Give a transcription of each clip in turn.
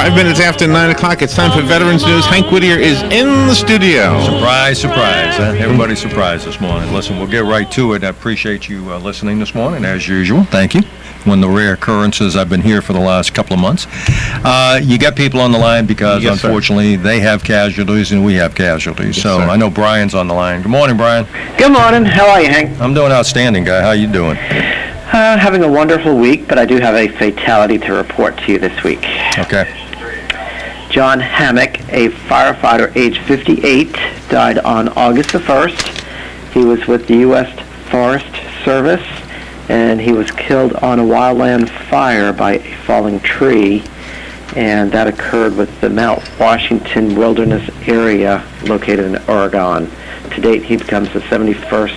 5 minutes after 9 o'clock. It's time for Veterans News. Hank Whittier is in the studio. Surprise, surprise. Everybody's surprised this morning. Listen, we'll get right to it. I appreciate you listening this morning, as usual. Thank you. One of the rare occurrences. I've been here for the last couple of months. You got people on the line because, Yes, unfortunately, they have casualties and we have casualties. Yes, so sir. I know Brian's on the line. Good morning, Brian. Good morning. How are you, Hank? I'm doing outstanding, guy. How you doing? Having a wonderful week, but I do have a fatality to report to you this week. Okay. John Hammock, a firefighter age 58, died on August the 1st. He was with the U.S. Forest Service, and he was killed on a wildland fire by a falling tree, and that occurred with the Mount Washington Wilderness area located in Oregon. To date, he becomes the 71st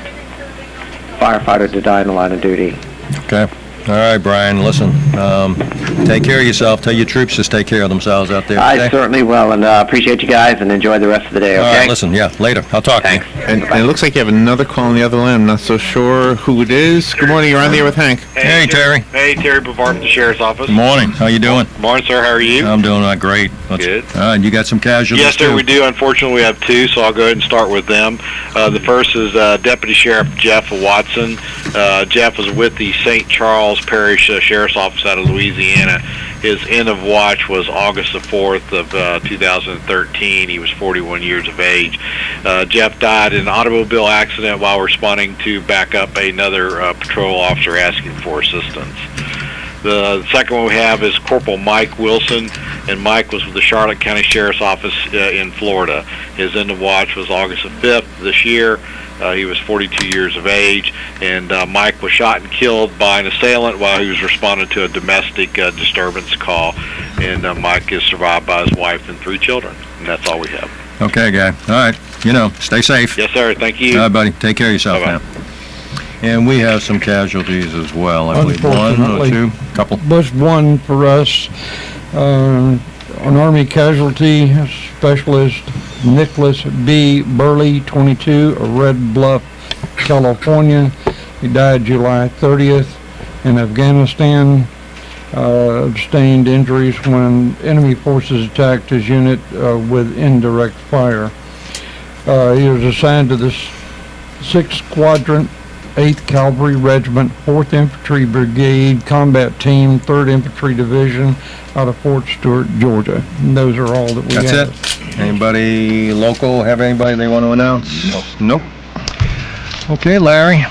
firefighter to die in the line of duty. Okay. All right, Brian, listen, take care of yourself. Tell your troops to take care of themselves out there. I Okay? certainly will, and appreciate you guys, and enjoy the rest of the day, okay? All right, listen, yeah, later. I'll talk Thanks. to you. And it looks like you have another call on the other line. I'm not so sure who it is. Good morning. You're on the air with Hank. Hey, Terry. Hey, Terry Bavard from the Sheriff's Office. Good morning. How you doing? Morning, sir. How are you? I'm doing great. Good. All right, you got some casualties Yes, sir, too? we do. Unfortunately, we have two, so I'll go ahead and start with them. The first is Deputy Sheriff Jeff Watson. Jeff was with the St. Charles Parish Sheriff's Office out of Louisiana. His end of watch was August the 4th of 2013. He was 41 years of age. Jeff died in an automobile accident while responding to back up another patrol officer asking for assistance. The second one we have is Corporal Mike Wilson, and Mike was with the Charlotte County Sheriff's Office in Florida. His end of watch was August the 5th this year. He was 42 years of age, and Mike was shot and killed by an assailant while he was responding to a domestic disturbance call. And Mike is survived by his wife and 3 children, and that's all we have. Okay, guy. All right. Stay safe. Yes, sir. Thank you. All right, buddy. Take care of yourself Bye-bye. now. And we have some casualties as well. I believe one or Unfortunately. two, couple. Just one for us. An Army casualty specialist, Nicholas B. Burley, 22, of Red Bluff, California. He died July 30th in Afghanistan. Sustained injuries when enemy forces attacked his unit with indirect fire. He was assigned to the 6th Squadron, 8th Cavalry Regiment, 4th Infantry Brigade, Combat Team, 3rd Infantry Division, out of Fort Stewart, Georgia. And those are all that we That's have. it. Anybody local have anybody they want to announce? Nope. Okay, Larry.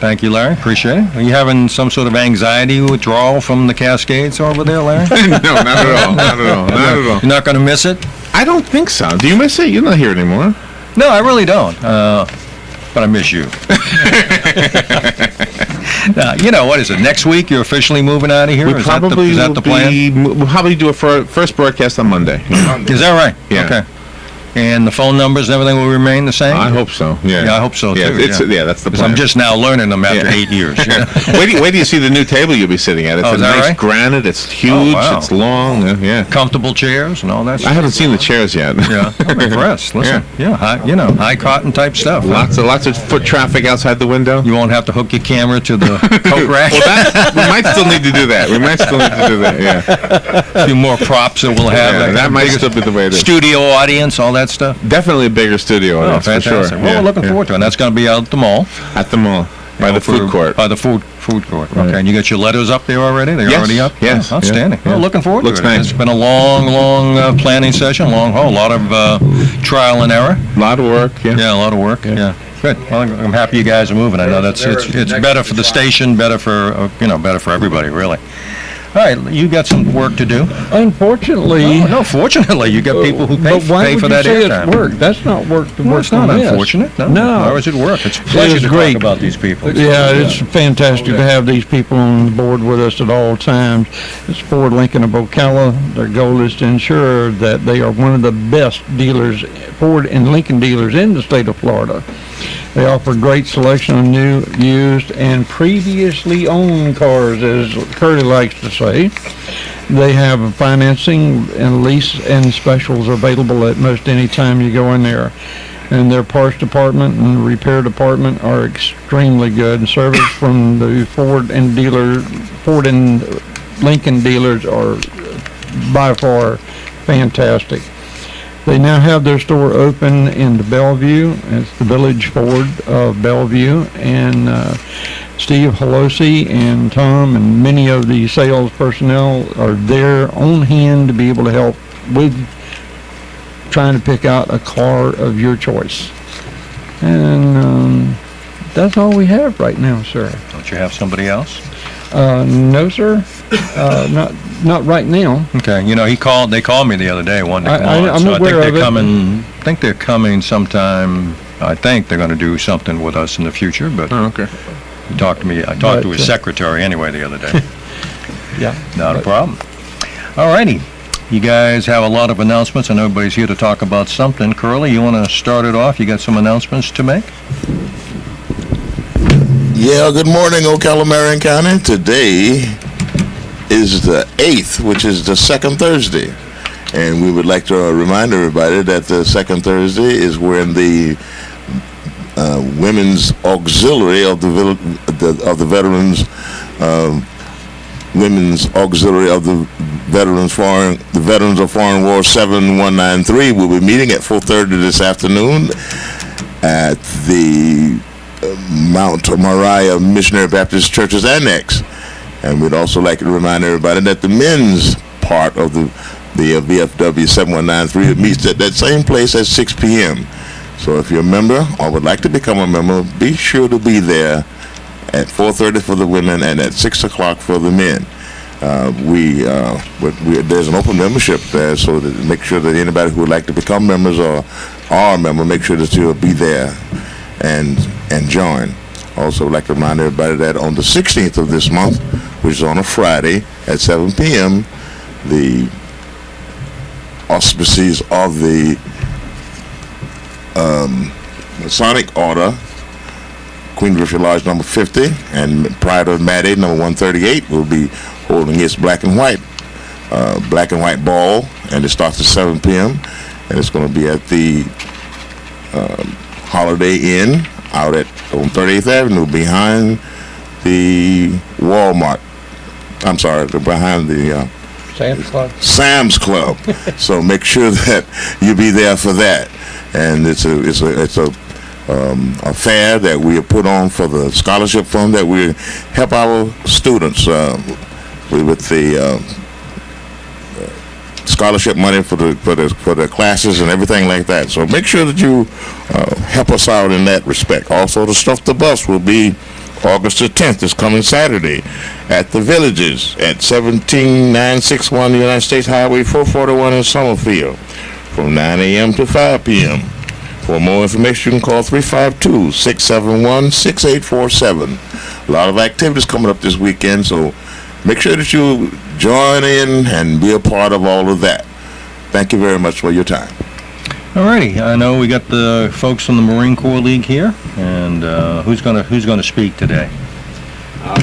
Thank you, Larry. Appreciate it. Are you having some sort of anxiety withdrawal from the Cascades over there, Larry? No, not at all. Not at all. Not at all. You're not going to miss it? I don't think so. Do you miss it? You're not here anymore. No, I really don't. But I miss you. You know, what is it? Next week you're officially moving out of here? We Is probably that will the plan? We'll probably do a first broadcast on Monday. Is that right? Yeah. Okay. And the phone numbers and everything will remain the same? I hope so. Yeah. Yeah, I hope so, Yeah, too. that's the 'Cause plan. I'm just now learning them after Yeah. 8 years. wait till you see the new table you'll be sitting at. It's Oh, a is that nice right? granite. It's huge. wow. It's long. Yeah. Comfortable chairs and all that I stuff. haven't seen the chairs yet. Yeah, I'm impressed. Listen, yeah, high cotton type stuff. huh? lots of foot traffic outside the window. You won't have to hook your camera to the coat rack. Well, we might still need to do that. Yeah. A few more props that we'll have. Yeah, like that might bigger still be the way it is. Studio audience, all that stuff. Definitely a bigger studio. Oh, that's for fantastic. sure. Well, Yeah, we're looking yeah. forward to it. And that's going to be out at the mall. At the mall. By You know, the food court. By the food court. Okay, and you got your letters up there already? They're Yes, already up? yes, Oh, outstanding. yeah, Well, yeah. looking forward Looks to it. nice. It's been a long planning session, long haul, a lot of trial and error. A lot of work. Yeah. Yeah, a lot of work. Yeah. Good. Well, I'm happy you guys are moving. I know it's better for the station, better for better for everybody, really. All right, you got some work to do. Unfortunately. No, fortunately, you got people who But why pay would for you that say airtime. it's work? That's not work to Well, work it's not on this. unfortunate. No. No. Why was it work? It's a pleasure is to great. talk about these people. Yeah, it's fantastic to have these people on the board with us at all times. It's Ford Lincoln of Ocala. Their goal is to ensure that they are one of the best dealers, Ford and Lincoln dealers in the state of Florida. They offer great selection of new, used, and previously owned cars, as Curly likes to say. They have financing and lease and specials available at most any time you go in there. And their parts department and repair department are extremely good. And service from the Ford and Lincoln dealers are by far fantastic. They now have their store open in the Bellevue. It's the Village Ford of Bellevue, and Steve Holosi and Tom and many of the sales personnel are there on hand to be able to help with trying to pick out a car of your choice. And that's all we have right now, sir. Don't you have somebody else? No, sir. Not right now. Okay, they called me the other day, wanted to come on. I'm So aware I of think it. I think they're coming sometime. I think they're going to do something with us in the future, but Oh, okay. he talked to me. I talked to But, his secretary anyway the other day. Yeah. Not a problem. All righty. You guys have a lot of announcements, and everybody's here to talk about something. Curly, you want to start it off? You got some announcements to make? Yeah, good morning, Ocala, Marion County. Today is the 8th, which is the second Thursday. And we would like to remind everybody that the second Thursday is when the Women's Auxiliary of the Veterans, Women's Auxiliary of the Veterans of Foreign War 7193 will be meeting at 4:30 this afternoon at the Mount Moriah Missionary Baptist Church's Annex. And we'd also like to remind everybody that the men's part of the VFW 7193 meets at that same place at 6 p.m. So if you're a member or would like to become a member, be sure to be there at 4:30 for the women and at 6 o'clock for the men. There's an open membership there, so to make sure that anybody who would like to become members or are a member, make sure that you'll be there and join. Also, I'd like to remind everybody that on the 16th of this month, which is on a Friday at 7 p.m., the auspices of the Masonic Order, Queen Griffith Lodge number 50, and Pride of Maddie number 138 will be holding its black and white ball, and it starts at 7 p.m. and it's going to be at the Holiday Inn out on 38th Avenue behind the Walmart. I'm sorry, behind the Sam's Club. So make sure that you be there for that. And it's a fair that we have put on for the scholarship fund that we help our students with the scholarship money for the classes and everything like that. So make sure that you help us out in that respect. Also, the Stuff the Bus will be August the 10th is coming Saturday at the Villages at 17961 United States Highway 441 in Summerfield from 9 a.m. to 5 p.m. For more information, you can call 352-671-6847. A lot of activities coming up this weekend, so make sure that you join in and be a part of all of that. Thank you very much for your time. Alrighty, I know we got the folks from the Marine Corps League here, and who's gonna speak today?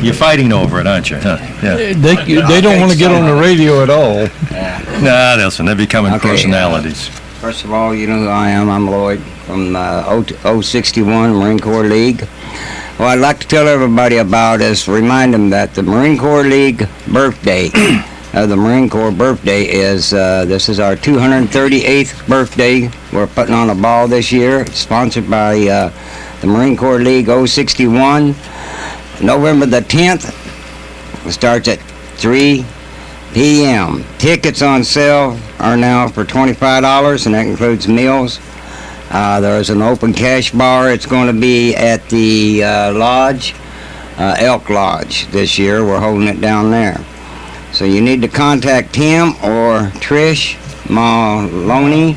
You're fighting over it, aren't you? Huh? Yeah. They don't want to get on the radio at all. Nah, listen, they're becoming Okay, personalities. First of all, you know who I am. I'm Lloyd from 061 Marine Corps League. What I'd like to tell everybody about is remind them that the Marine Corps League birthday, the Marine Corps birthday is, this is our 238th birthday. We're putting on a ball this year. It's sponsored by the Marine Corps League 061. November the 10th, it starts at 3 p.m. Tickets on sale are now for $25, and that includes meals. There's an open cash bar. It's going to be at the lodge, Elk Lodge this year. We're holding it down there. So you need to contact Tim or Trish Maloney.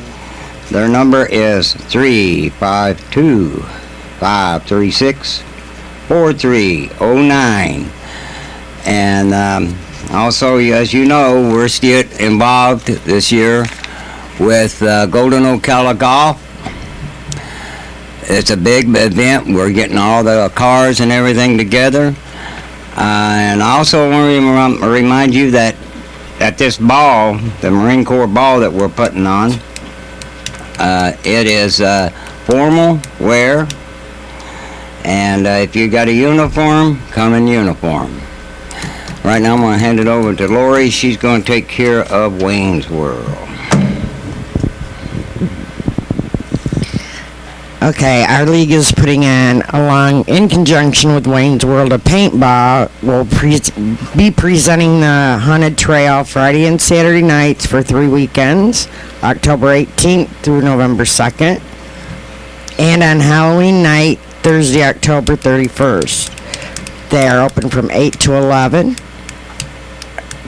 Their number is 352-536-4309. And also, as you know, we're still involved this year with Golden Ocala Golf. It's a big event. We're getting all the cars and everything together. And I also want to remind you that at this ball, the Marine Corps ball that we're putting on, it is formal wear. And if you got a uniform, come in uniform. Right now I'm going to hand it over to Lori. She's going to take care of Wayne's World. Okay, our league is putting on, along in conjunction with Wayne's World of Paintball, will be presenting the Haunted Trail Friday and Saturday nights for 3 weekends, October 18th through November 2nd, and on Halloween night, Thursday, October 31st. They are open from 8 to 11.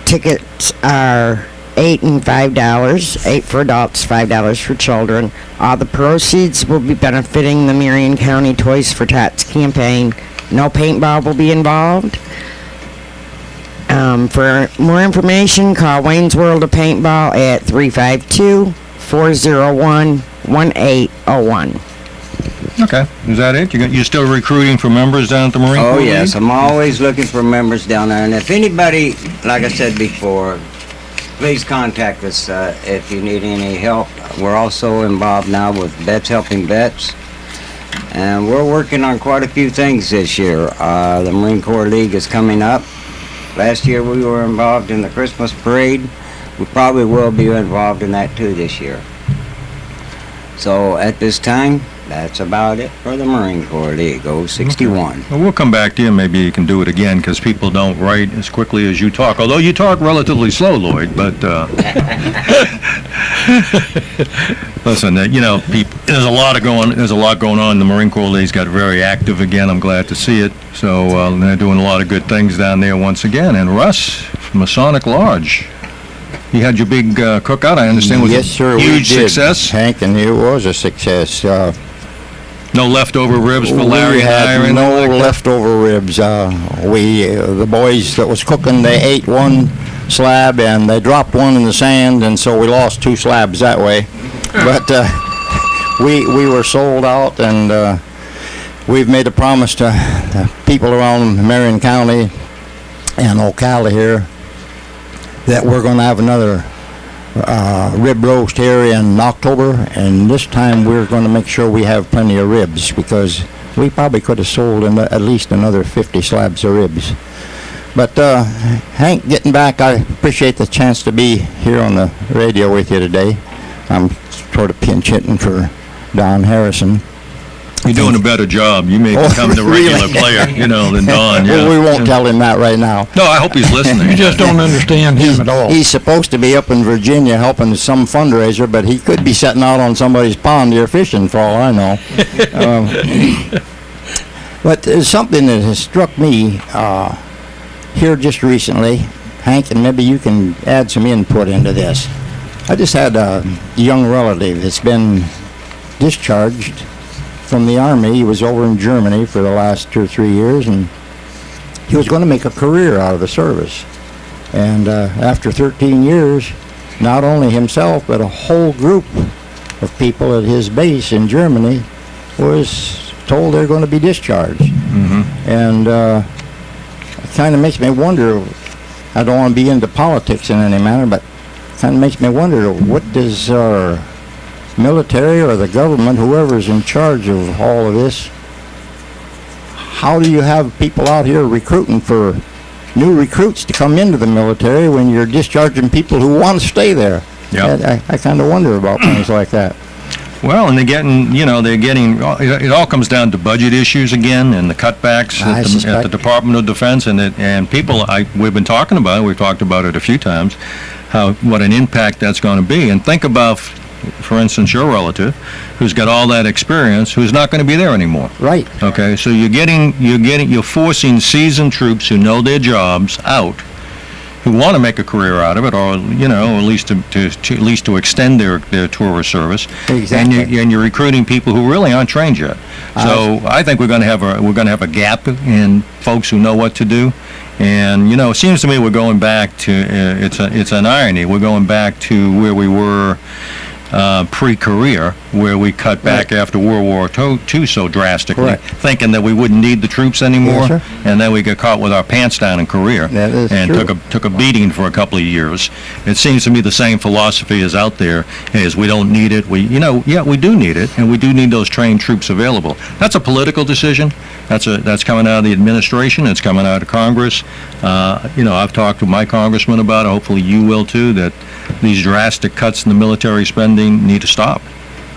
Tickets are $8 and $5, $8 for adults, $5 for children. All the proceeds will be benefiting the Marion County Toys for Tots campaign. No paintball will be involved. For more information, call Wayne's World of Paintball at 352-401-1801. Okay, is that it? You're still recruiting for members down at the Marine Corps Oh, League? yes. I'm always looking for members down there. And if anybody, like I said before, please contact us if you need any help. We're also involved now with Vets Helping Vets. And we're working on quite a few things this year. The Marine Corps League is coming up. Last year we were involved in the Christmas parade. We probably will be involved in that too this year. So at this time, that's about it for the Marine Corps League 061. Well, we'll come back to you. Maybe you can do it again because people don't write as quickly as you talk. Although you talk relatively slow, Lloyd. But listen, you know, there's a lot going on. The Marine Corps League's got very active again. I'm glad to see it. So they're doing a lot of good things down there once again. And Russ from Masonic Lodge. You had your big cookout, I understand, was Yes, sir, a huge we did, success. Hank, and it was a success. No leftover ribs for Larry we and I or had anything no like that? leftover ribs. The boys that was cooking, they ate one slab and they dropped one in the sand, and so we lost 2 slabs that way. But we were sold out, and we've made a promise to the people around Marion County and Ocala here that we're going to have another rib roast here in October, and this time we're going to make sure we have plenty of ribs, because we probably could have sold at least another 50 slabs of ribs. But Hank, getting back, I appreciate the chance to be here on the radio with you today. I'm sort of pinch hitting for Don Harrison. You're doing a better job. You may become the regular player, than Don. Yeah. Well, we won't tell him that right now. No, I hope he's listening. You just don't understand him at all. He's supposed to be up in Virginia helping some fundraiser, but he could be setting out on somebody's pond here fishing, for all I know. But there's something that has struck me here just recently, Hank, and maybe you can add some input into this. I just had a young relative that's been discharged from the Army. He was over in Germany for the last 2 or 3 years, and he was going to make a career out of the service. And after 13 years, not only himself, but a whole group of people at his base in Germany was told they're going to be discharged. And it kind of makes me wonder, I don't want to be into politics in any manner, but it kind of makes me wonder, what does our military or the government, whoever's in charge of all of this, how do you have people out here recruiting for new recruits to come into the military when you're discharging people who want to stay there? Yep. I kind of wonder about things like that. Well, and it all comes down to budget issues again and the cutbacks at the Department of Defense, and people, we've been talking about it, we've talked about it a few times, what an impact that's going to be. And think about, for instance, your relative, who's got all that experience, who's not going to be there anymore. Right. Okay, so you're forcing seasoned troops who know their jobs out, who want to make a career out of it, or at least to extend their tour of service. Exactly. And you're recruiting people who really aren't trained yet. So I think we're going to have a gap in folks who know what to do. And it seems to me we're going back to it's an irony. We're going back to where we were pre-career, where we cut back after World War II so drastically, Correct. thinking that we wouldn't need the troops anymore, Yes, sir. and then we got caught with our pants down in Korea, That is and true. took a beating for a couple of years. It seems to me the same philosophy is out there: is we don't need it. We do need it, and we do need those trained troops available. That's a political decision. That's coming out of the administration. It's coming out of Congress. I've talked to my congressman about it. Hopefully, you will too. That these drastic cuts in the military spending need to stop,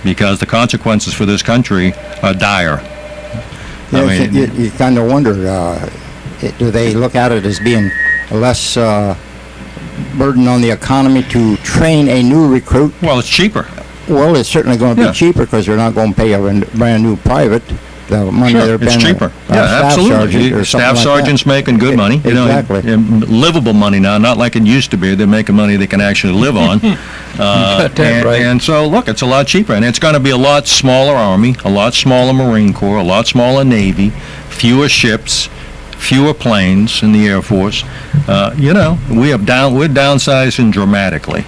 because the consequences for this country are dire. You kind of wonder, do they look at it as being less burden on the economy to train a new recruit? Well, it's cheaper. Well, it's certainly going to be Yeah. cheaper because they're not going to pay a brand new private the money Sure, they're it's paying. cheaper. a staff sergeant Absolutely. or something Staff like sergeants making good money. Exactly. And livable money now, not like it used to be. They're making money they can actually live on. And so, look, it's a lot cheaper, and it's going to be a lot smaller Army, a lot smaller Marine Corps, a lot smaller Navy, fewer ships, fewer planes in the Air Force. We're downsizing dramatically,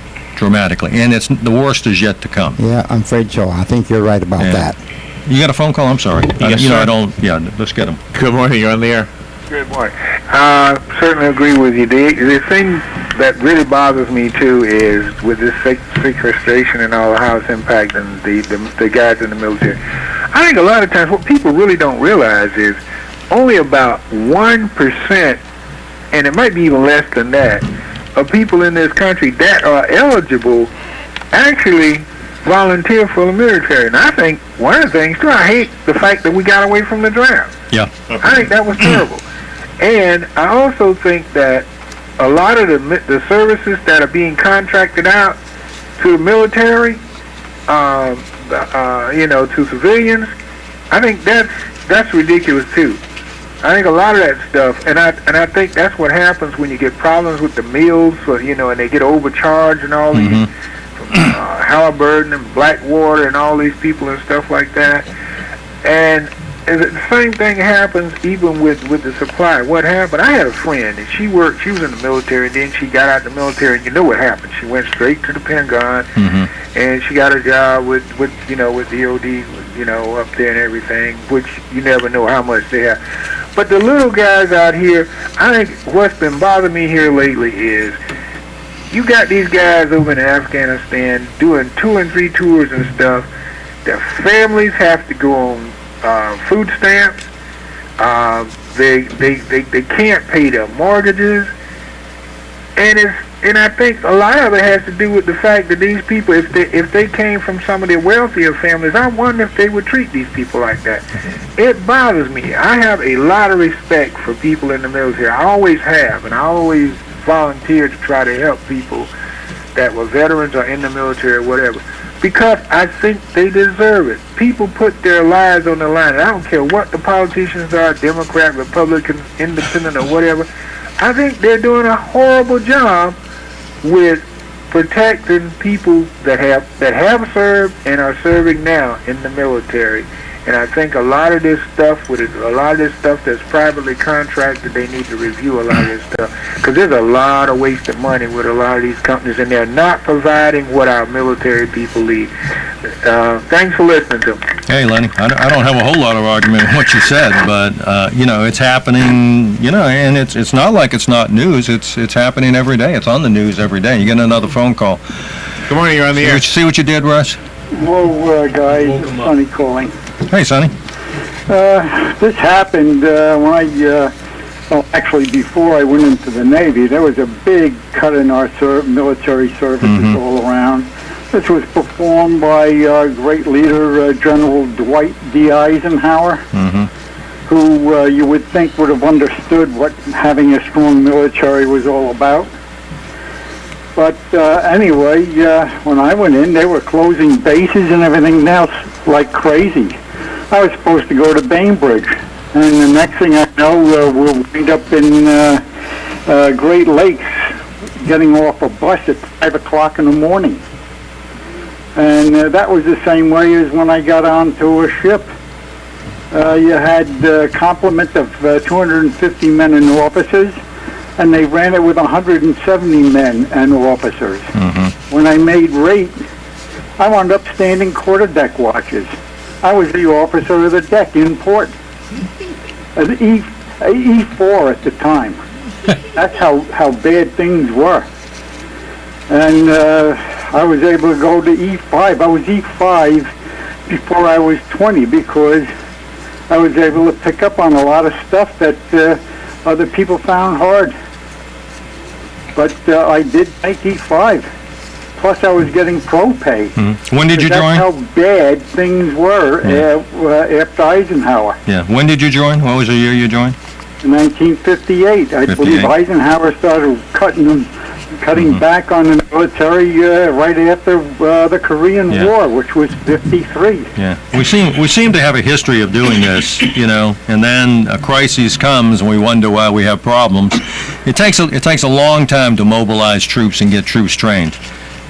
and the worst is yet to come. Yeah, I'm afraid so. I think you're right about Yeah. that. You got a phone call? I'm sorry. Yes, sir. I don't. Yeah, let's get him. Good morning. You're on the air. Good morning. Certainly agree with you. The thing that really bothers me too is with this sequestration and all, how it's impacting the guys in the military. I think a lot of times what people really don't realize is only about 1%, and it might be even less than that, of people in this country that are eligible actually volunteer for the military. And I think one of the things too, I hate the fact that we got away from the draft. Yeah. I think that was terrible. And I also think that a lot of the services that are being contracted out to the military, to civilians, I think that's ridiculous too. I think a lot of that stuff, and I think that's what happens when you get problems with the meals, and they get overcharged and all these, Halliburton and Blackwater and all these people and stuff like that. And the same thing happens even with the supply. What happened? I had a friend, and she was in the military, and then she got out of the military, and you know what happened? She went straight to the Pentagon, and she got a job with DOD, up there and everything, which you never know how much they have. But the little guys out here, I think what's been bothering me here lately is you got these guys over in Afghanistan doing 2 and 3 tours and stuff. Their families have to go on food stamps. They can't pay their mortgages, and I think a lot of it has to do with the fact that these people, if they came from some of the wealthier families, I wonder if they would treat these people like that. It bothers me. I have a lot of respect for people in the military. I always have, and I always volunteer to try to help people that were veterans or in the military or whatever. because I think they deserve it. People put their lives on the line. I don't care what the politicians are, Democrat, Republican, Independent, or whatever. I think they're doing a horrible job with protecting people that have served and are serving now in the military. And I think a lot of this stuff, that's privately contracted, they need to review a lot of this stuff. Because there's a lot of wasted money with a lot of these companies, and they're not providing what our military people need. Thanks for listening to me. Hey, Lenny, I don't have a whole lot of argument with what you said, but, it's happening, and it's not like it's not news. It's happening every day. It's on the news every day. You get another phone call. Good morning, you're on the air. See what you did, Russ? Whoa, guys, it's Sonny calling. Hey, Sonny. This happened when actually before I went into the Navy. There was a big cut in our military services all around. This was performed by our great leader, General Dwight D. Eisenhower, who you would think would have understood what having a strong military was all about. But anyway, when I went in, they were closing bases and everything else like crazy. I was supposed to go to Bainbridge, and the next thing I know, we'll wind up in Great Lakes, getting off a bus at 5 o'clock in the morning. And that was the same way as when I got onto a ship. You had a complement of 250 men and officers, and they ran it with 170 men and officers. When I made rate, I wound up standing quarterdeck watches. I was the officer of the deck in port, an E4 at the time. That's how bad things were. And I was able to go to E5. I was E5 before I was 20 because I was able to pick up on a lot of stuff that other people found hard. But I did make E5. Plus, I was getting pro pay. When did you join? That's how bad things were after Eisenhower. Yeah. When did you join? What was the year you joined? In 1958. I believe Eisenhower started cutting back on the military right after the Korean War, which was 53. Yeah. We seem to have a history of doing this, and then a crisis comes and we wonder why we have problems. It takes a long time to mobilize troops and get troops trained.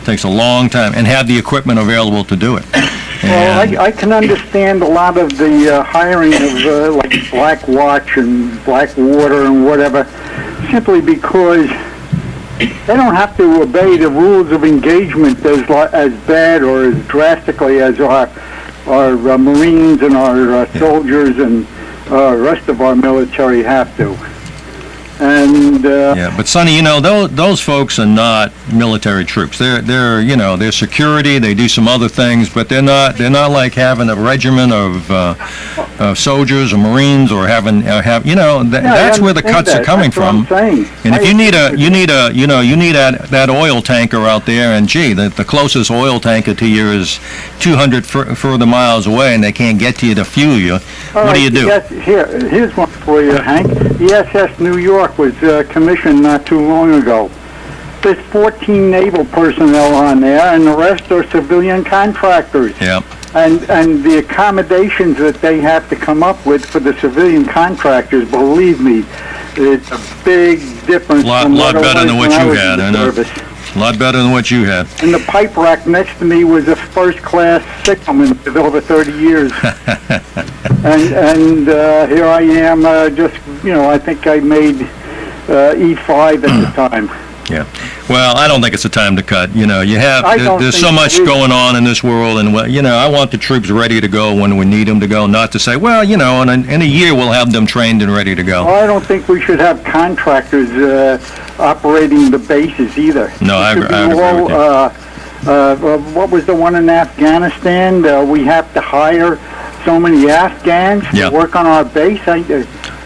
It takes a long time, and have the equipment available to do it. Well, I can understand a lot of the hiring of like Black Watch and Blackwater and whatever, simply because they don't have to obey the rules of engagement as bad or as drastically as our Marines and our soldiers and rest of our military have to. And but Sonny, those folks are not military troops. They're security. They do some other things, but they're not like having a regiment of soldiers or Marines or that's where the cuts are coming from. And if you need that oil tanker out there, and the closest oil tanker to you is 200 further miles away, and they can't get to you to fuel you. What do you do? Yes, here's one for you, Hank. The SS New York was commissioned not too long ago. There's 14 naval personnel on there, and the rest are civilian contractors. Yeah. And the accommodations that they have to come up with for the civilian contractors, believe me, it's a big difference. Lot better than what you had, I know. A lot better than what you had. And the pipe rack next to me was a first-class Sickleman with over 30 years. and here I am, I think I made E5 at the time. Yeah. Well, I don't think it's a time to cut. There's so much going on in this world, and I want the troops ready to go when we need them to go. Not to say, in a year we'll have them trained and ready to go. Well, I don't think we should have contractors operating the bases either. No, I agree with you. What was the one in Afghanistan? We have to hire so many Afghans to work on our base.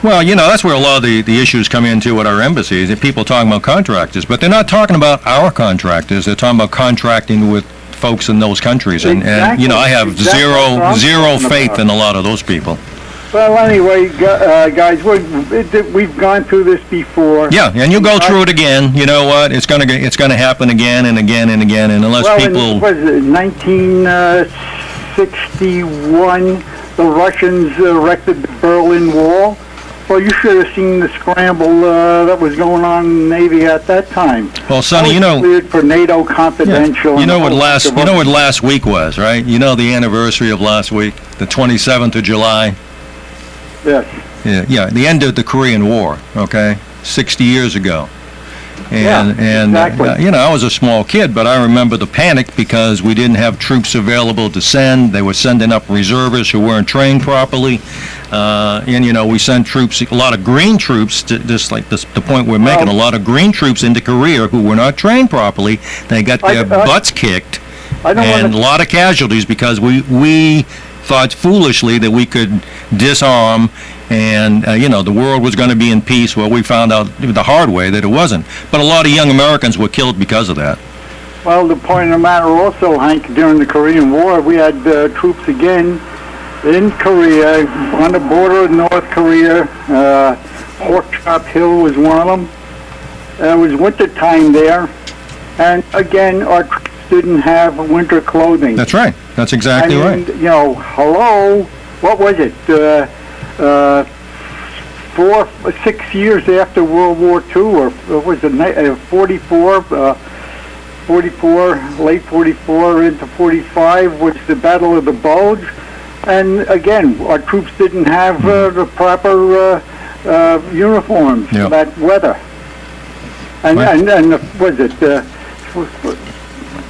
Well, that's where a lot of the issues come into at our embassies. People talking about contractors, but they're not talking about our contractors. They're talking about contracting with folks in those countries. And I have zero faith in a lot of those people. Well, anyway, guys, we've gone through this before. Yeah, and you go through it again. You know what? It's gonna happen again and again and again, and unless people. Well, in 1961, the Russians erected the Berlin Wall. Well, you should have seen the scramble that was going on in the Navy at that time. Well, Sonny, you know. Cleared for NATO Confidential. Yeah. You know what last week was, right? You know the anniversary of last week, the 27th of July. Yes. Yeah, the end of the Korean War, okay? 60 years ago. And exactly. You know, I was a small kid, but I remember the panic because we didn't have troops available to send. They were sending up reservists who weren't trained properly. And, you know, we sent troops, a lot of green troops, just like the point we're making, a lot of green troops into Korea who were not trained properly. They got their butts kicked. And a lot of casualties because we thought foolishly that we could disarm and, you know, the world was going to be in peace. Well, we found out the hard way that it wasn't. But a lot of young Americans were killed because of that. Well, the point of the matter also, Hank, during the Korean War, we had troops again in Korea, on the border of North Korea. Pork Chop Hill was one of them. It was winter time there. And again, our troops didn't have winter clothing. That's right. That's exactly right. You know, hello, what was it? 6 years after World War II, or was it 44, late 44 into 45 was the Battle of the Bulge. And again, our troops didn't have the proper uniforms for that weather. And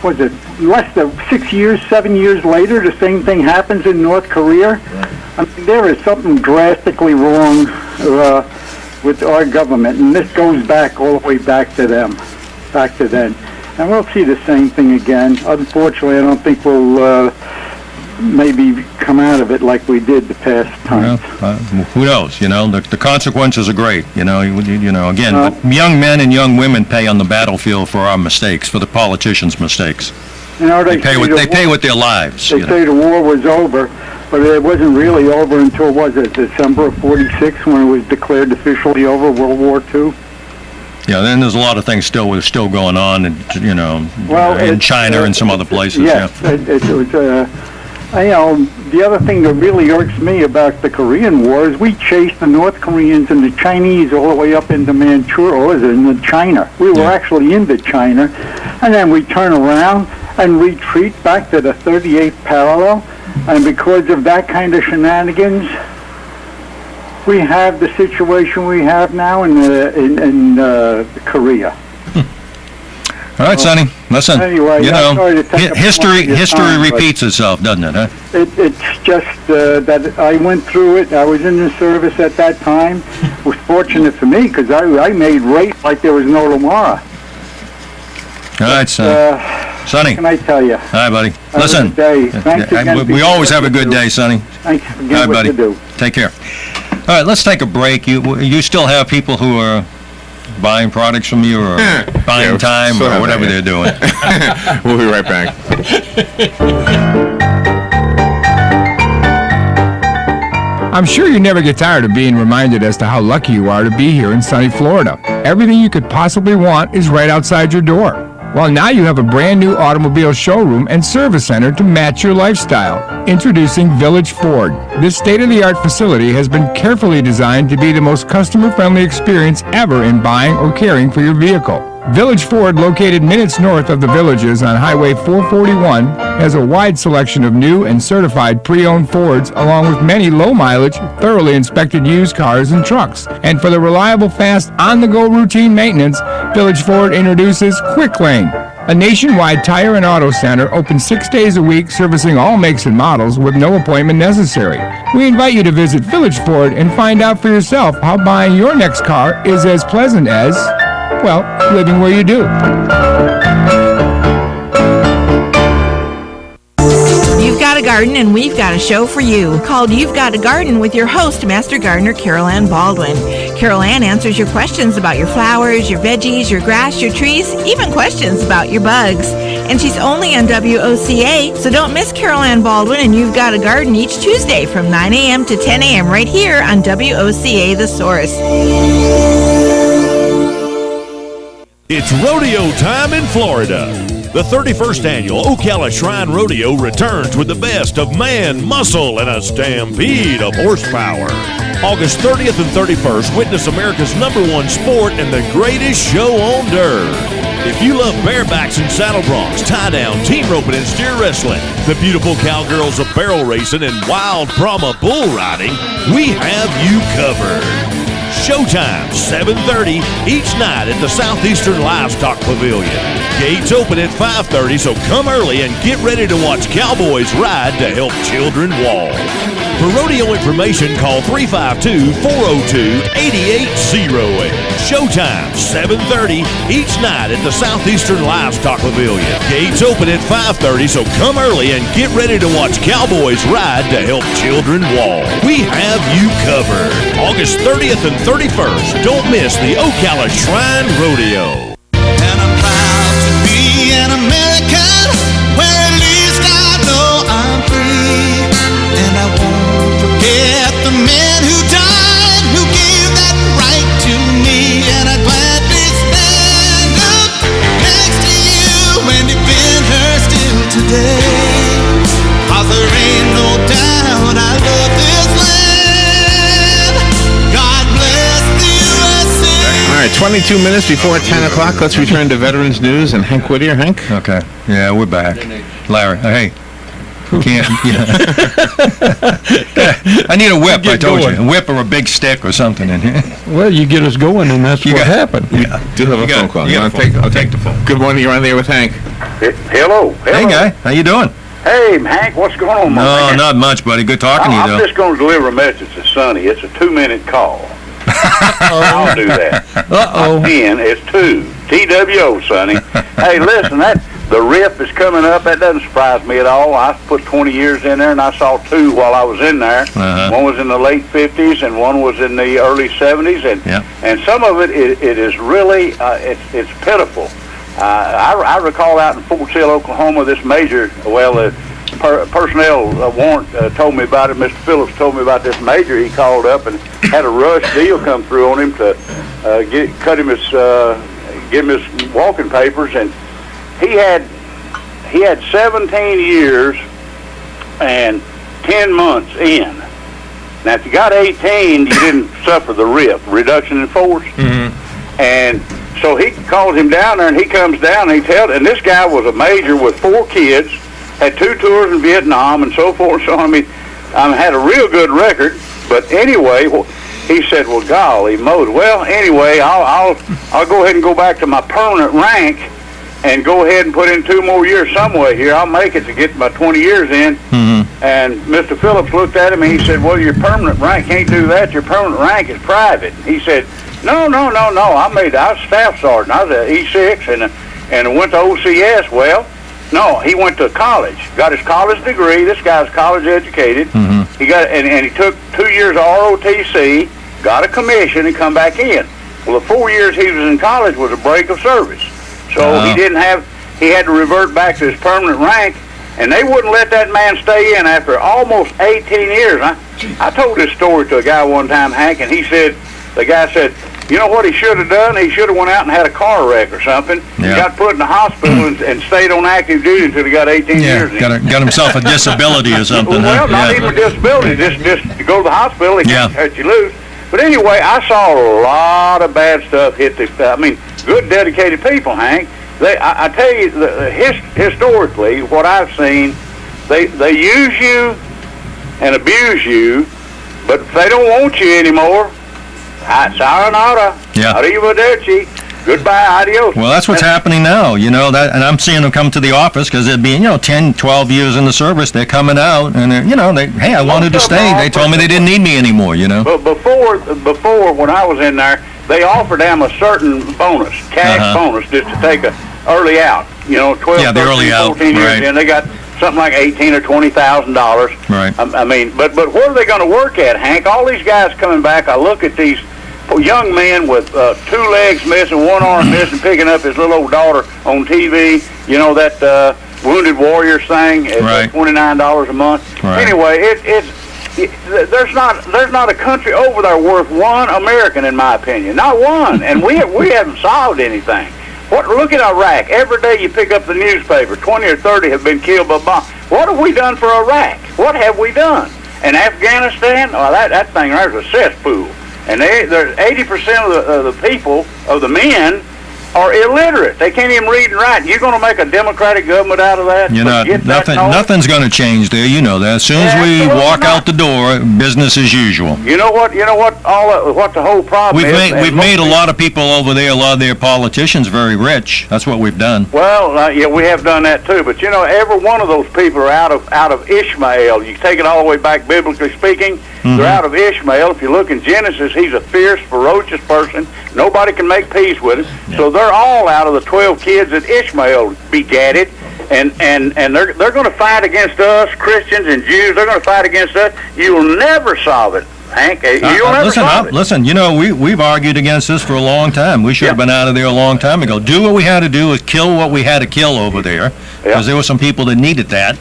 was it less than 6 years, 7 years later, the same thing happens in North Korea? I mean, there is something drastically wrong with our government, and this goes back all the way back to them, back to then. And we'll see the same thing again. Unfortunately, I don't think we'll maybe come out of it like we did the past time. Well, who knows? You know, the consequences are great. You know, again, but young men and young women pay on the battlefield for our mistakes, for the politicians' mistakes. You know, they pay with their lives. They say the war was over, but it wasn't really over until, was it, December of 46 when it was declared officially over, World War II? Yeah, then there's a lot of things still going on, and you know, in China and some other places. Yes, it was. You know, the other thing that really irks me about the Korean War is we chased the North Koreans and the Chinese all the way up into Manchuria, into China. We were actually into China, and then we turn around and retreat back to the 38th parallel, and because of that kind of shenanigans, we have the situation we have now in Korea. All right, Sonny. Listen, anyway, you know, history repeats itself, doesn't it? Huh? It's just that I went through it. I was in the service at that time. It was fortunate for me because I made rape like there was no tomorrow. All right, Sonny. Sonny. What can I tell you? All right, buddy. Have Listen. a good day. Thanks again. We always have a good day, Sonny. Thanks for All right, what buddy. you do. Take care. All right, let's take a break. You still have people who are buying products from you or buying time or whatever they're doing. We'll be right back. I'm sure you never get tired of being reminded as to how lucky you are to be here in sunny Florida. Everything you could possibly want is right outside your door. Well, now you have a brand new automobile showroom and service center to match your lifestyle. Introducing Village Ford. This state-of-the-art facility has been carefully designed to be the most customer-friendly experience ever in buying or caring for your vehicle. Village Ford, located minutes north of the Villages on Highway 441, has a wide selection of new and certified pre-owned Fords, along with many low-mileage, thoroughly inspected used cars and trucks. And for the reliable, fast, on-the-go routine maintenance, Village Ford introduces Quick Lane, a nationwide tire and auto center open 6 days a week, servicing all makes and models with no appointment necessary. We invite you to visit Village Ford and find out for yourself how buying your next car is as pleasant as, well, living where you do. You've got a garden and we've got a show for you called You've Got a Garden with your host, Master Gardener Carol Ann Baldwin. Carol Ann answers your questions about your flowers, your veggies, your grass, your trees, even questions about your bugs. and she's only on WOCA, so don't miss Carol Ann Baldwin and You've Got a Garden each Tuesday from 9 a.m. to 10 a.m. right here on WOCA The Source. It's rodeo time in Florida. The 31st annual Ocala Shrine Rodeo returns with the best of man, muscle, and a stampede of horsepower. August 30th and 31st, witness America's #1 sport and the greatest show on dirt. If you love barebacks and saddle broncs, tie-down, team roping, and steer wrestling, the beautiful cowgirls of barrel racing, and wild Brahma bull riding, we have you covered. Showtime, 7:30 each night at the Southeastern Livestock Pavilion. Gates open at 5:30, so come early and get ready to watch cowboys ride to help children walk. For rodeo information, call 352-402-8808. Showtime, 7:30 each night at the Southeastern Livestock Pavilion. Gates open at 5:30, so come early and get ready to watch cowboys ride to help children walk. We have you covered. August 30th and 31st. Don't miss the Ocala Shrine Rodeo. And I'm proud to be an American, where at least I know I'm free. And I won't forget the men who died, who gave that right to me. And I'd gladly stand up next to you and defend her still today. 'Cause there ain't no doubt I love this land. God bless the USA. All right, 22 minutes before 10 o'clock. Let's return to Veterans News and Hank Whittier. Hank? Okay. Yeah, we're back. Larry, hey. Can't. Yeah. I need a whip, I told you. A whip or a big stick or something in here. Well, you get us going, and that's what happened. Yeah. Do have a phone call. You want to take? I'll take the phone. Good morning. You're on there with Hank. Hello. Hey, guy. How you doing? Hey, Hank, what's going on, No, man? not much, buddy. Good talking to you, I'm though. just going to deliver a message to Sonny. It's a 2-minute call. I'll do that. Uh-oh. 10, it's 2. TWO, Sonny. Hey, listen, the RIF is coming up. That doesn't surprise me at all. I put 20 years in there, and I saw 2 while I was in there. One was in the late 50s, and one was in the early 70s. And some of it is really, it's pitiful. I recall out in Fort Sill, Oklahoma, this major, personnel warrant told me about it. Mr. Phillips told me about this major. He called up and had a rush deal come through on him to give him his walking papers, and he had 17 years and 10 months in. Now, if you got 18, you didn't suffer the RIF, reduction in force. And so he calls him down there, and he comes down, and and this guy was a major with 4 kids, had 2 tours in Vietnam, and so forth. So I mean, had a real good record. But anyway, he said, "Well, golly, Moses. Well, anyway, I'll go ahead and go back to my permanent rank, and go ahead and put in 2 more years some way here. I'll make it to get my 20 years in." And Mr. Phillips looked at him, and he said, "Well, your permanent rank can't do that. Your permanent rank is private." He said, No. I was staff sergeant. I was at E6 and went to OCS. Well, no, he went to college, got his college degree. This guy's college educated. He got and he took 2 years of ROTC, got a commission, and come back in. Well, the 4 years he was in college was a break of service, so he had to revert back to his permanent rank, and they wouldn't let that man stay in after almost 18 years. I told this story to a guy one time, Hank, and the guy said, you know what he should have done? He should have went out and had a car wreck or something. He got put in the hospital and stayed on active duty until he got 18 years. Got himself a disability or something. Well, not even a disability. Just to go to the hospital, they can't cut you loose. But anyway, I saw a lot of bad stuff hit this. I mean, good, dedicated people, Hank. I tell you, historically, what I've seen, they use you and abuse you, but if they don't want you anymore, sayonara, arrivederci, goodbye, adios. Well, that's what's happening now, and I'm seeing them come to the office because they're being, 10, 12 years in the service. They're coming out, and hey, I wanted to stay. They told me they didn't need me anymore, But before, when I was in there, they offered them a certain bonus, cash bonus, just to take a early out, 12, 13, 14 years in. They got something like $18,000 or $20,000. Right. I mean, but where are they going to work at, Hank? All these guys coming back, I look at these young men with 2 legs missing, 1 arm missing, picking up his little old daughter on TV. You know that Wounded Warriors thing at Right. $29 a month. Right. Anyway, there's not a country over there worth one American, in my opinion, not one. And we haven't solved anything. Look at Iraq. Every day you pick up the newspaper, 20 or 30 have been killed by bombs. What have we done for Iraq? What have we done? And Afghanistan, that thing there's a cesspool. And there's 80% of the people, of the men, are illiterate. They can't even read and write. You're going to make a democratic government out of that? Nothing's going to change there. You know that. As soon as we walk out the door, business as usual. You know what? What the whole problem is. We've made a lot of people over there, a lot of their politicians, very rich. That's what we've done. Well, yeah, we have done that too. But every one of those people are out of Ishmael. You take it all the way back, biblically speaking. Mm-hmm. They're out of Ishmael. If you look in Genesis, he's a fierce, ferocious person. Nobody can make peace with him. Yeah. So they're all out of the 12 kids that Ishmael begatted, and they're going to fight against us, Christians and Jews. They're going to fight against us. You'll never solve it, Hank. You'll never solve it. Listen, we've argued against this for a long time. We should have been out of there a long time ago. Do what we had to do is kill what we had to kill over there, because there were some people that needed that.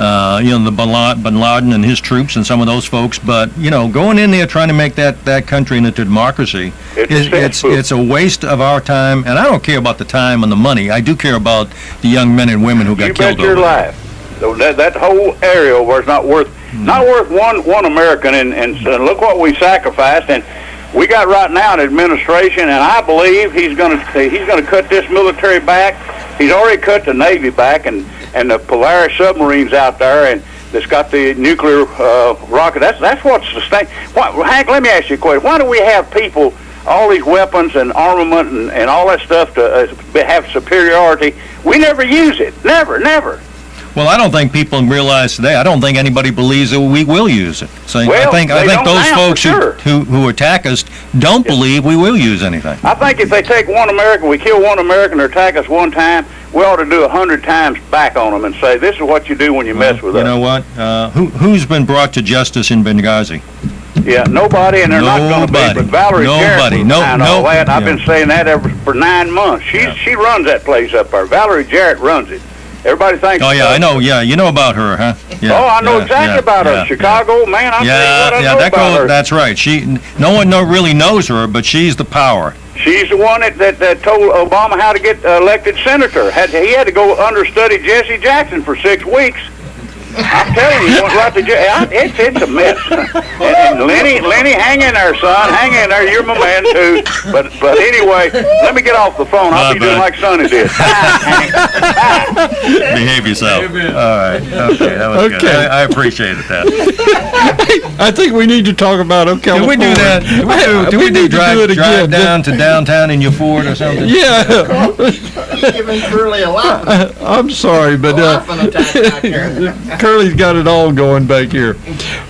The Bin Laden and his troops and some of those folks, but going in there trying to make that country into democracy, it's a waste of our time. And I don't care about the time and the money. I do care about the young men and women who got killed over there. You bet your life. That whole area over is not worth one American. And look what we sacrificed. And we got right now an administration, and I believe he's going to cut this military back. He's already cut the Navy back, and the Polaris submarines out there, and that's got the nuclear rocket. That's what's sustained. Hank, let me ask you a question. Why do we have people, all these weapons and armament and all that stuff to have superiority? We never use it. Never. Well, I don't think people realize today. I don't think anybody believes that we will use it. So I think those folks who attack us don't believe we will use anything. I think if they take one American, we kill one American or attack us one time, we ought to do 100 times back on them and say, this is what you do when you mess with us. You know what? Who's been brought to justice in Benghazi? Yeah, nobody, and they're not going to be. But Valerie Jarrett was behind all that. I've been saying that for 9 months. She runs that place up there. Valerie Jarrett runs it. Everybody thinks. Oh, yeah, I know. Yeah, you know about her, huh? Yeah, I know exactly about her. Chicago, man, I know about her. That's right. No one really knows her, but she's the power. She's the one that told Obama how to get elected senator. He had to go understudy Jesse Jackson for 6 weeks. I'm telling you, he went right to jail. It's a mess. And Lenny, hang in there, son. Hang in there. You're my man, too. But anyway, let me get off the phone. I'll be doing like Sonny did. Behave yourself. All right. Okay, that was good. I appreciated that. I think we need to talk about California. Can we do that? Do we drive down to downtown in your Ford or something? Yeah. Giving Curly a laugh. I'm sorry, but Curly's got it all going back here.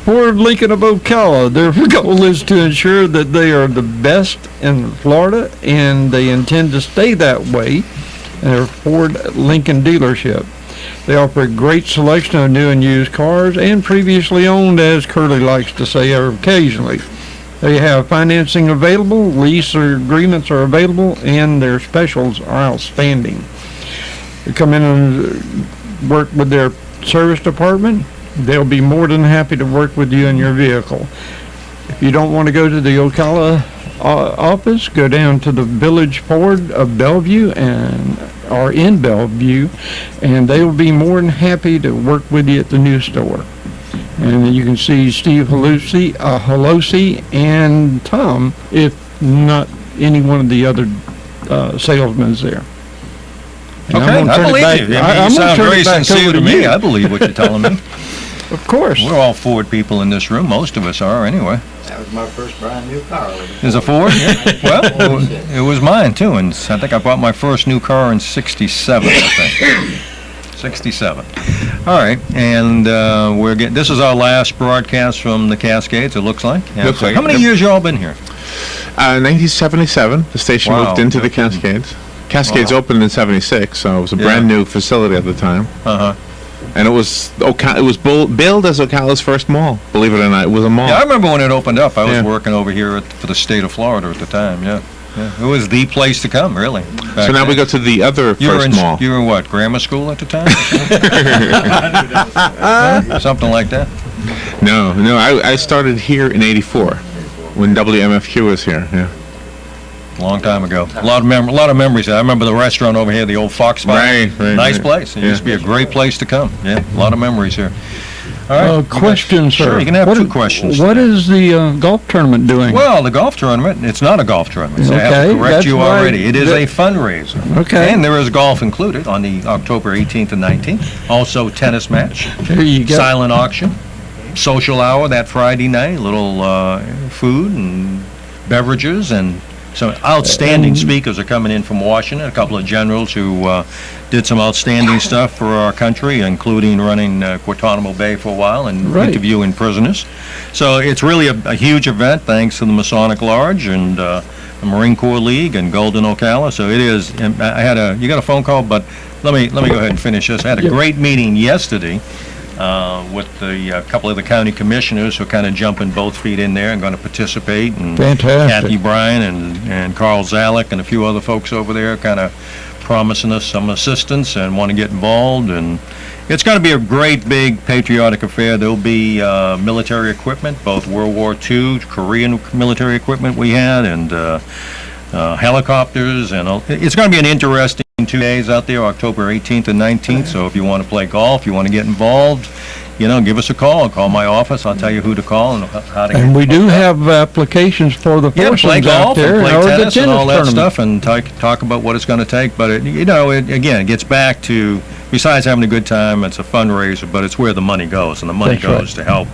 For Lincoln of Ocala, their goal is to ensure that they are the best in Florida, and they intend to stay that way. Their Ford Lincoln dealership. They offer a great selection of new and used cars, and previously owned, as Curly likes to say occasionally. They have financing available, lease agreements are available, and their specials are outstanding. They come in and work with their service department. They'll be more than happy to work with you in your vehicle. If you don't want to go to the Ocala office, go down to the Village Ford of Bellevue or in Bellevue, and they will be more than happy to work with you at the new store. And you can see Steve Holosi and Tom, if not any one of the other salesmen there. And okay, I believe you. You sound very sincere to me. I believe what you're telling me. Of course. We're all Ford people in this room. Most of us are, anyway. That was my first brand new car. Is a Ford? Well, it was mine, too. And I think I bought my first new car in 67, I think. 67. All right, and this is our last broadcast from the Cascades, it looks like. Yeah, Looks like how many years you all been here? 1977, the station moved into the Cascades. Cascades opened in 76, so it was a brand new facility at the time. And it was billed as Ocala's first mall. Believe it or not, it was a mall. Yeah, I remember when it opened up. I was Yeah. working over here for the state of Florida at the time. Yeah. It was the place to come, really. So now we go to the other first mall. You were in what, grammar school at the time? Something like that. No, I started here in '84 when WMFQ was here. Yeah. Long time ago. A lot of memories. I remember the restaurant over here, the old Fox Bar. Right, Nice right. place. It used to be a great place to come. Yeah, a lot of memories here. All right. Question, sir. Sure, you can have two questions. What is the golf tournament doing? Well, the golf tournament, it's not a golf tournament. So I have Okay, to correct that's you why already. It is that- a fundraiser. Okay. And there is golf included on the October 18th and 19th. Also tennis match. There you go. Silent auction. Social hour that Friday night. Little food and beverages and some outstanding speakers are coming in from Washington. A couple of generals who did some outstanding stuff for our country, including running Guantanamo Bay for a while and Right. interviewing prisoners. So it's really a huge event, thanks to the Masonic Lodge and the Marine Corps League and Golden Ocala. So it is. And you got a phone call, but let me go ahead and finish this. I had a great meeting yesterday with the couple of the county commissioners who are kind of jumping both feet in there and going to participate. And Fantastic. Kathy Bryan and Carl Zalek and a few other folks over there kind of promising us some assistance and want to get involved. And it's going to be a great, big, patriotic affair. There'll be military equipment, both World War II, Korean military equipment we had, and helicopters. And it's going to be an interesting 2 days out there, October 18th and 19th. So if you want to play golf, you want to get involved, give us a call. Call my office. I'll tell you who to call and how to get And we do have applications for the to play foursomes out golf there and play or the tennis and all that tournament. stuff and talk about what it's going to take. But, it gets back to, besides having a good time, it's a fundraiser, but it's where the money goes. And the money That's right. goes to help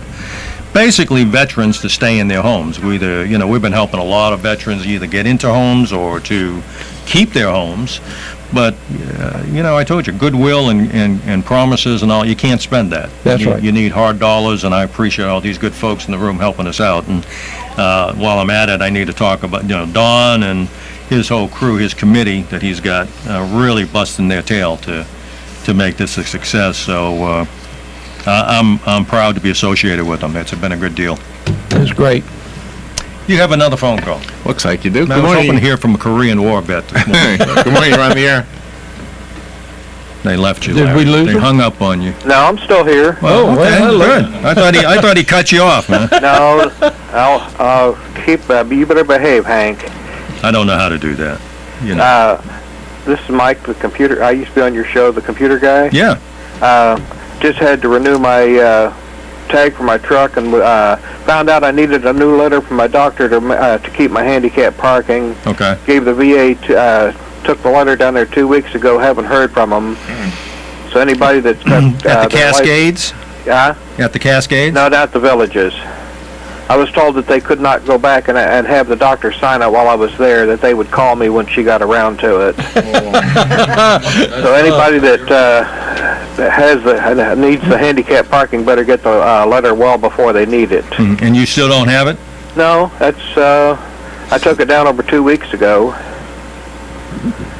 basically veterans to stay in their homes. We've been helping a lot of veterans either get into homes or to keep their homes. But, I told you, goodwill and promises and all, you can't spend that. That's right. You need hard dollars, and I appreciate all these good folks in the room helping us out. And while I'm at it, I need to talk about, Don and his whole crew, his committee that he's got, really busting their tail to make this a success. So I'm proud to be associated with them. It's been a good deal. That's great. You have another phone call. Looks like you do. I Good was morning. hoping to hear from a Korean War vet this morning. Good morning. You're on the air. They left you, Did Larry. we lose They him? hung up on you. No, I'm still here. Well, well, okay, hello. good. I thought he cut you off, man. No, I'll keep. You better behave, Hank. I don't know how to do that. This is Mike, the computer. I used to be on your show, the computer guy. Yeah. Just had to renew my tag for my truck and found out I needed a new letter from my doctor to keep my handicap parking. Okay. Gave the VA, took the letter down there 2 weeks ago, haven't heard from them. So anybody that's got... At the Cascades? Yeah? At the Cascades? No, not the Villages. I was told that they could not go back and have the doctor sign it while I was there, that they would call me when she got around to it. So anybody that needs the handicap parking better get the letter well before they need it. And you still don't have it? No, that's I took it down over 2 weeks ago.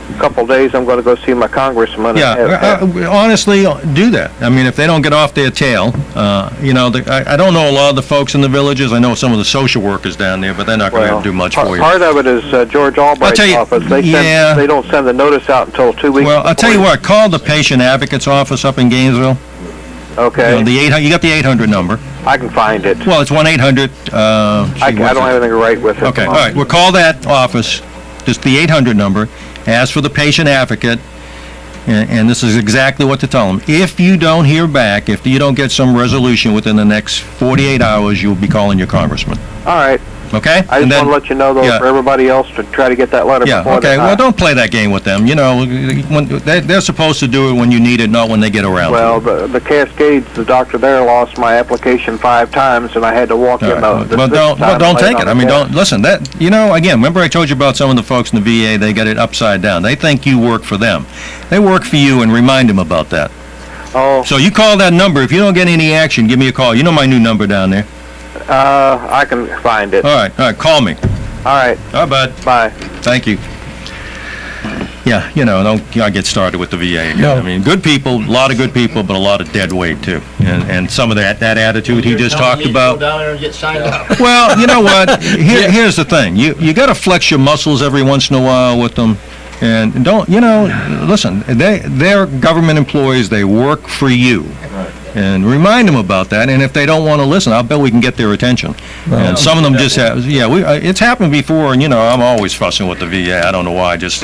A couple of days I'm going to go see my congressman. Yeah, honestly, do that. I mean, if they don't get off their tail, I don't know a lot of the folks in the Villages. I know some of the social workers down there, but they're not going to do much for you. Part of it is George Albright's office. They don't send the notice out until 2 weeks. Well, I'll tell you what, call the patient advocate's office up in Gainesville. Okay. You got the 800 number. I can find it. Well, it's 1-800. I don't have anything to write with it. Okay, all right. We'll call that office, just the 800 number, ask for the patient advocate, and this is exactly what to tell them. If you don't hear back, if you don't get some resolution within the next 48 hours, you'll be calling your congressman. All right. Okay? I just want to let you know, though, for everybody else to try to get that letter Yeah, before okay. they... Well, don't play that game with them. They're supposed to do it when you need it, not when they get around to it. Well, the Cascades, the doctor there lost my application 5 times, and I had to walk him out. Well, don't take it. I mean, don't listen. That again. Remember, I told you about some of the folks in the VA. They got it upside down. They think you work for them. They work for you, and remind them about that. Oh. So you call that number. If you don't get any action, give me a call. You know my new number down there. I can find it. All right. Call me. All right. All right, bud. Bye. Thank you. Yeah, don't get started with the VA again. No. I mean, good people, a lot of good people, but a lot of dead weight too. And some of that attitude he just talked about. Go down there and get signed up. Well, you know what? Here's the thing. You got to flex your muscles every once in a while with them. And don't, listen, they're government employees. They work for you. And remind them about that. And if they don't want to listen, I'll bet we can get their attention. And some of them just have, it's happened before. And, I'm always fussing with the VA. I don't know why. Just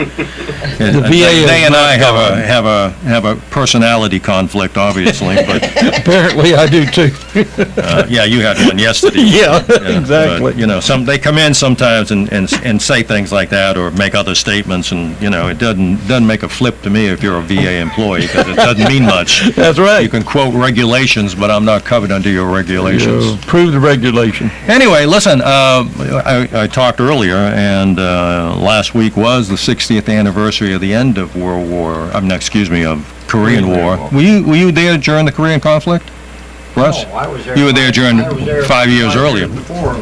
The VA they and I have a personality conflict, obviously. But Apparently I do too. yeah, you had one yesterday. Yeah, exactly. But, they come in sometimes and say things like that or make other statements, and it doesn't make a flip to me if you're a VA employee, because it doesn't mean much. That's right. You can quote regulations, but I'm not covered under your regulations. Prove the regulation. Anyway, listen, I talked earlier, and last week was the 60th anniversary of the end of of Korean War. Were you there during the Korean conflict, Russ? No, I was there. You were there during I was there 5 years earlier. Before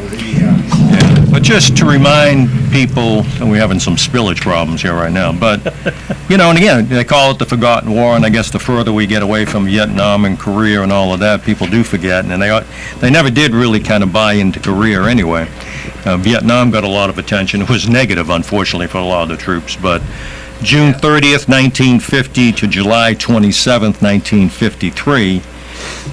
But just to remind people, and we're having some spillage problems here right now, but, and again, they call it the Forgotten War, and I guess the further we get away from Vietnam and Korea and all of that, people do forget, and they never did really kind of buy into Korea anyway. Vietnam got a lot of attention. It was negative, unfortunately, for a lot of the troops, but June 30th, 1950 to July 27th, 1953,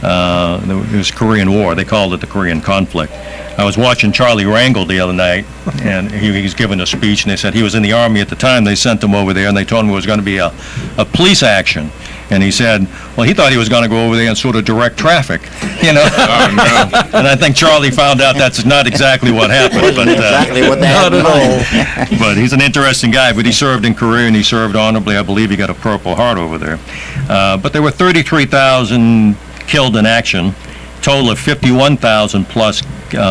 there was Korean War. They called it the Korean conflict. I was watching Charlie Rangel the other night, and he was giving a speech, and they said he was in the Army at the time. They sent him over there, and they told him it was going to be a police action. And he said, well, he thought he was going to go over there and sort of direct traffic, Oh, no. And I think Charlie found out that's not exactly what happened. But, Exactly what they had in mind. But he's an interesting guy. But he served in Korea, and he served honorably. I believe he got a Purple Heart over there. But there were 33,000 killed in action, total of 51,000 plus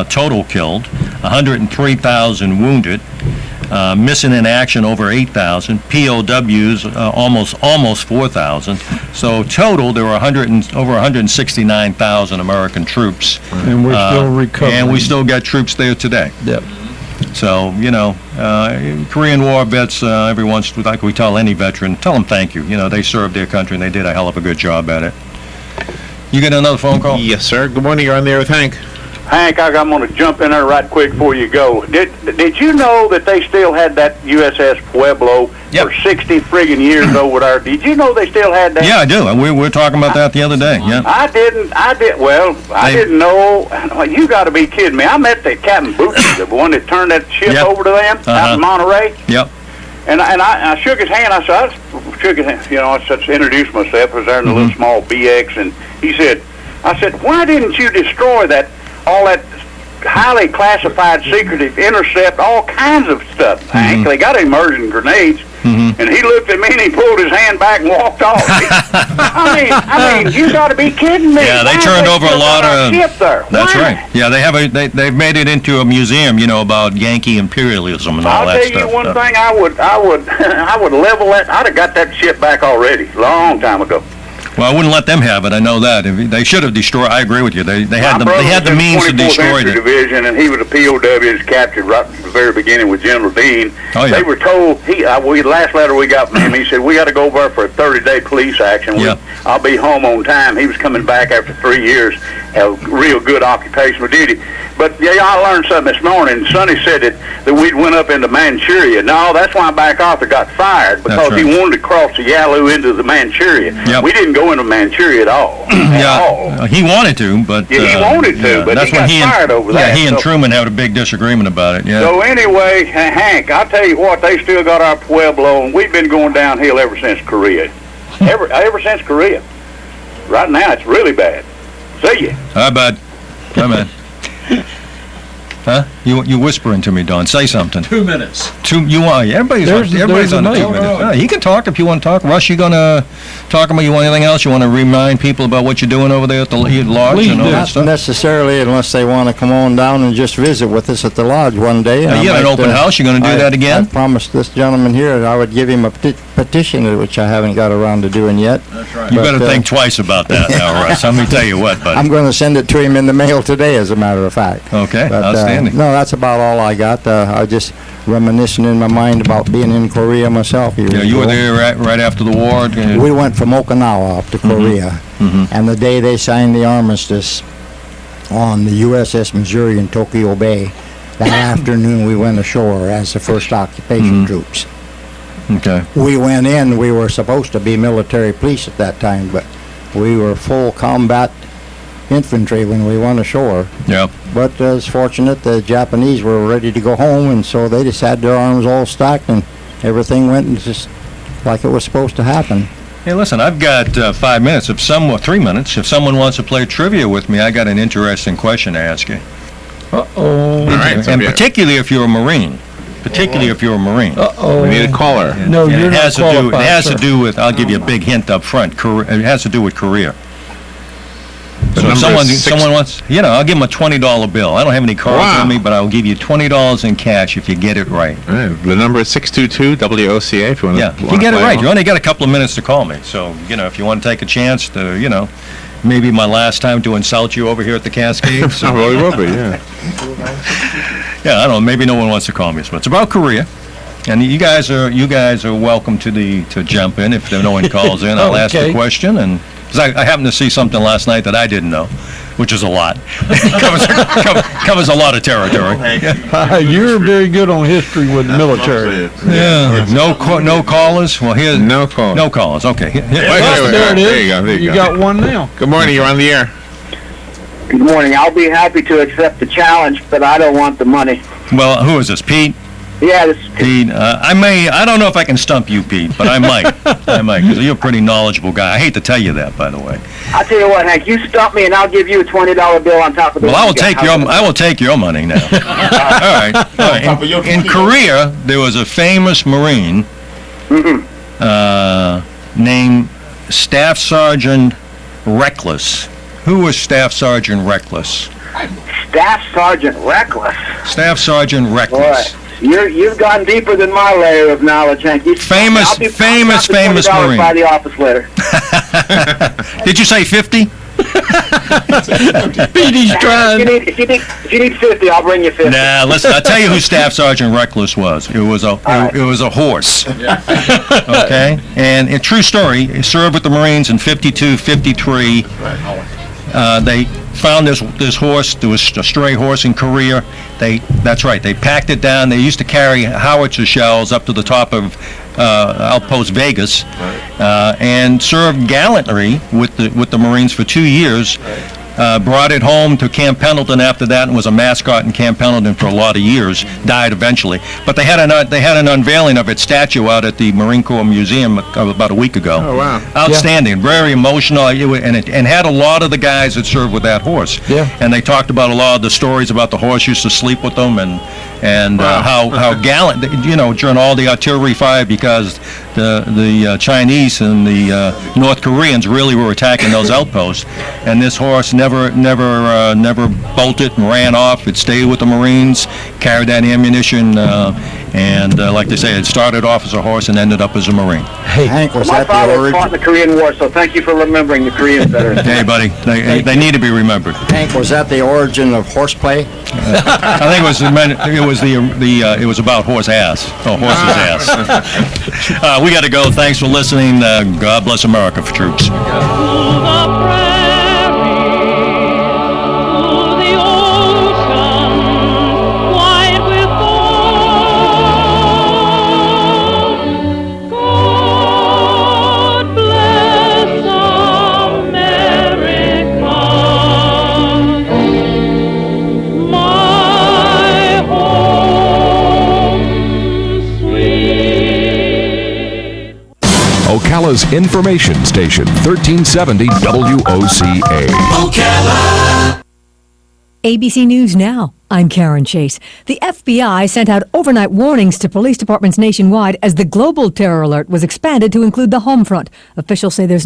total killed, 103,000 wounded, missing in action over 8,000, POWs almost 4,000. So total, there were over 169,000 American troops. And we're still recovering. And we still got troops there today. Yep. So, Korean War vets, every once, like we tell any veteran, tell them thank you. They served their country, and they did a hell of a good job at it. You get another phone call? Yes, sir. Good morning. You're on there with Hank. Hank, I'm going to jump in there right quick before you go. Did you know that they still had that USS Pueblo for 60 friggin' years over there? Did you know they still had that? Yeah, I do. We were talking about that the other day. Yeah. I didn't know. You got to be kidding me. I met the Captain Bootsy, the one that turned that ship over to them out in Monterey. Yep. And I shook his hand. I shook his hand. I said, introduced myself. I was there in a little small BX, and he said, I said, why didn't you destroy all that highly classified, secretive, intercept, all kinds of stuff, Hank? They got immersion grenades. And he looked at me and he pulled his hand back and walked off. I mean, you got to be kidding me. Yeah, they turned over a lot of ship there. That's right. Yeah, they've made it into a museum, about Yankee imperialism and all that stuff. I'll tell you one thing. I would level that. I'd have got that ship back already, long time ago. Well, I wouldn't let them have it. I know that. They should have destroyed. I agree with you. They had the means to destroy it. Division, and he was a POW. Was captured right at the very beginning with General Dean. Oh, yeah. They were told. Last letter we got from him, he said we got to go over for a 30-day police action. I'll be home on time. He was coming back after 3 years. Had a real good occupational duty. But I learned something this morning. Sonny said that we'd went up into Manchuria. No, that's why MacArthur got fired, because he wanted to cross the Yalu into the Manchuria. Yep. We didn't go into Manchuria at all. He wanted to, but he wanted to, but that's he got fired over that. Yeah, he and Truman had a big disagreement about it. Yeah. So anyway, Hank, I'll tell you what, they still got our Pueblo, and we've been going downhill ever since Korea. ever since Korea. Right now, it's really bad. See ya. How bad? Hi, man. Huh? You whispering to me, Don. Say something. 2 minutes. Everybody's on 2 minutes. No, you can talk if you want to talk. Russ, you gonna talk about? You want anything else? You want to remind people about what you're doing over there at the lodge and all that Not stuff? necessarily, unless they want to come on down and just visit with us at the lodge one day. You got an open house. You're going to do that again? I promised this gentleman here that I would give him a petition, which I haven't got around to doing yet. That's right. You better think twice about that now, Russ. Let me tell you what, buddy. I'm going to send it to him in the mail today, as a matter of fact. Okay, But, outstanding. no, that's about all I got. I just reminiscing in my mind about being in Korea myself. Yeah, you were there right after the war. We went from Okinawa up to Korea, and the day they signed the armistice on the USS Missouri in Tokyo Bay, that afternoon we went ashore as the first occupation troops. Okay. We went in, we were supposed to be military police at that time, but we were full combat infantry when we went ashore. Yep. But it's fortunate the Japanese were ready to go home, and so they just had their arms all stacked, and everything went just like it was supposed to happen. Hey, listen, I've got 5 minutes, 3 minutes. If someone wants to play trivia with me, I got an interesting question to ask you. Uh-oh. All right, so And particularly if you're a Marine. Particularly if you're a Marine. Uh-oh. We need a caller. No, And you're it not has qualified, to do. It has sir. to do with. I'll give you a big hint up front. It has to do with career. The So if number is someone wants, I'll give them a $20 bill. I don't have any cards Wow. on me, but I'll give you $20 in cash if you get it right. All right, the number is 622-WOCA if you want to. Yeah, if you get it right, you only got a couple of minutes to call me. So if you want to take a chance to, maybe my last time to insult you over here at the Cascades. So, Well, it will be, yeah. yeah, I don't know. Maybe no one wants to call me, but it's about Korea. And you guys are welcome to jump in if no one calls in. I'll ask the Okay. question, and because I happened to see something last night that I didn't know, which is a lot. covers a lot of territory. You're very good on history with the military. Yeah. No callers. Well, here's No call. no callers. Okay. Wait, There it is. There you go. There you go. got one now. Good morning. You're on the air. Good morning. I'll be happy to accept the challenge, but I don't want the money. Well, who is this, Pete? Yeah, this Pete, I don't know if I can stump you, Pete, but I might. Because you're a pretty knowledgeable guy. I hate to tell you that, by the way. I'll tell you what, Hank. You stump me, and I'll give you a $20 bill on top of the. Well, I will take your money now. All right. In Korea, there was a famous Marine named Staff Sergeant Reckless. Who was Staff Sergeant Reckless? Staff Sergeant Reckless. Staff Sergeant Reckless. Boy, you've gone deeper than my layer of knowledge, Hank. Famous Marine. By the office later. Did you say 50? Petey's trying. If you need 50, I'll bring you 50. Nah, listen. I'll tell you who Staff Sergeant Reckless was. It was a horse. Okay, and a true story. He served with the Marines in 52, 53. They found this horse. There was a stray horse in Korea. That's right. They packed it down. They used to carry howitzer shells up to the top of Outpost Vegas, and served gallantly with the Marines for 2 years. Brought it home to Camp Pendleton after that, and was a mascot in Camp Pendleton for a lot of years. Died eventually, but they had an unveiling of its statue out at the Marine Corps Museum about a week ago. Oh, wow. Outstanding, very emotional, and had a lot of the guys that served with that horse. Yeah. And they talked about a lot of the stories about the horse used to sleep with them, and how gallant, during all the artillery fire, because the Chinese and the North Koreans really were attacking those outposts, and this horse never bolted and ran off. It stayed with the Marines, carried that ammunition, and like they say, it started off as a horse and ended up as a Marine. Hey, Hank, was My that the father fought origin? in the Korean War, so thank you for remembering the Korean veterans. Hey, buddy, they need to be remembered. Hank, was that the origin of horseplay? I think it was about horse ass. Oh, horse's ass. We got to go. Thanks for listening. God bless America for troops. Ocala's information station, 1370 WOCA. Ocala. ABC News Now. I'm Karen Chase. The FBI sent out overnight warnings to police departments nationwide as the global terror alert was expanded to include the home front. Officials say there's no